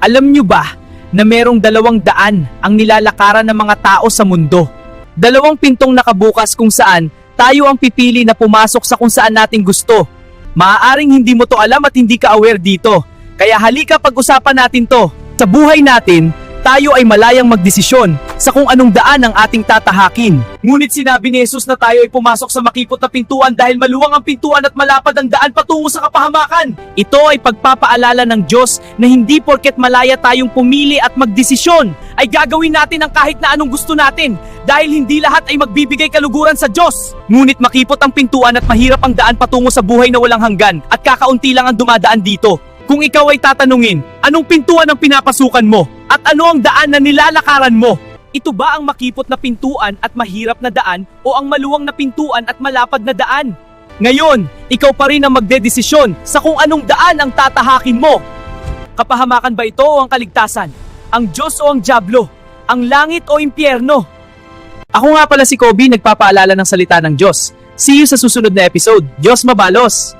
Alam nyo ba na merong 200 ang nilalakaran ng mga tao sa mundo? 2 pintong nakabukas kung saan tayo ang pipili na pumasok sa kung saan natin gusto. Maaaring hindi mo to alam at hindi ka aware dito. Kaya halika pag-usapan natin to. Sa buhay natin, tayo ay malayang magdesisyon sa kung anong daan ang ating tatahakin. Ngunit sinabi ni Jesus na tayo ay pumasok sa makipot na pintuan dahil maluwang ang pintuan at malapad ang daan patungo sa kapahamakan. Ito ay pagpapaalala ng Diyos na hindi porket malaya tayong pumili at magdesisyon ay gagawin natin ang kahit na anong gusto natin dahil hindi lahat ay magbibigay kaluguran sa Diyos. Ngunit makipot ang pintuan at mahirap ang daan patungo sa buhay na walang hanggan at kakaunti lang ang dumadaan dito. Kung ikaw ay tatanungin, anong pintuan ang pinapasukan mo? At ano ang daan na nilalakaran mo? Ito ba ang makipot na pintuan at mahirap na daan o ang maluwang na pintuan at malapad na daan? Ngayon, ikaw pa rin ang magdedesisyon sa kung anong daan ang tatahakin mo. Kapahamakan ba ito o ang kaligtasan? Ang Diyos o ang dyablo? Ang langit o impyerno? Ako nga pala si Kobe, nagpapaalala ng salita ng Diyos. See you sa susunod na episode. Diyos mabalos!